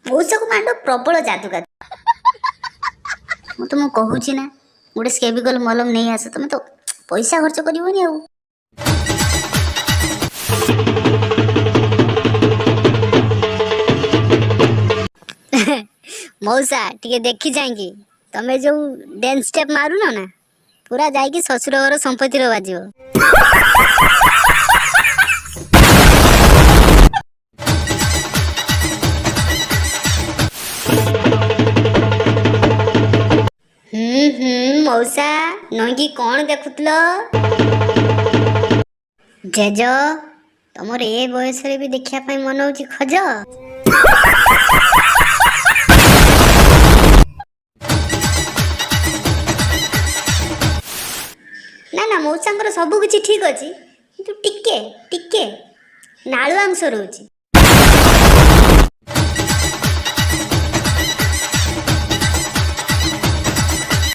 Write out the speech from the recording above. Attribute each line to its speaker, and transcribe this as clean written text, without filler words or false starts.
Speaker 1: ମଉସାକୁ ମାଣ୍ଡ ପ୍ରବଳ ଯାଦୁକା। ମୁଁ ତୁମକୁ କହୁଛି ନା ଗୋଟେ ସ୍କେବିକଲ ମଲମ ନେଇ ଆସ, ତମେ ତ ପଇସା ଖର୍ଚ୍ଚ କରିବନି ଆଉ। ମଉସା ଟିକେ ଦେଖି ଯାଇକି, ତମେ ଯୋଉ ଡ୍ୟାନ୍ସ ଷ୍ଟେପ ମାରୁନ ନା, ପୁରା ଯାଇକି ଶ୍ୱଶୁର ଘର ସମ୍ପତ୍ତିର ବାଜିବ। ମଉସା ନଈକି କଣ ଦେଖୁଥିଲ? ଜେଜ ତମର ଏ ବୟସରେ ବି ଦେଖିବା ପାଇଁ ମନ ହଉଛି ଖୋଜ। ନା ନା ମଉସାଙ୍କର ସବୁ କିଛି ଠିକ ଅଛି, କିନ୍ତୁ ଟିକେ ଟିକେ ନାଳୁଆ ଅଂଶ ରହୁଛି।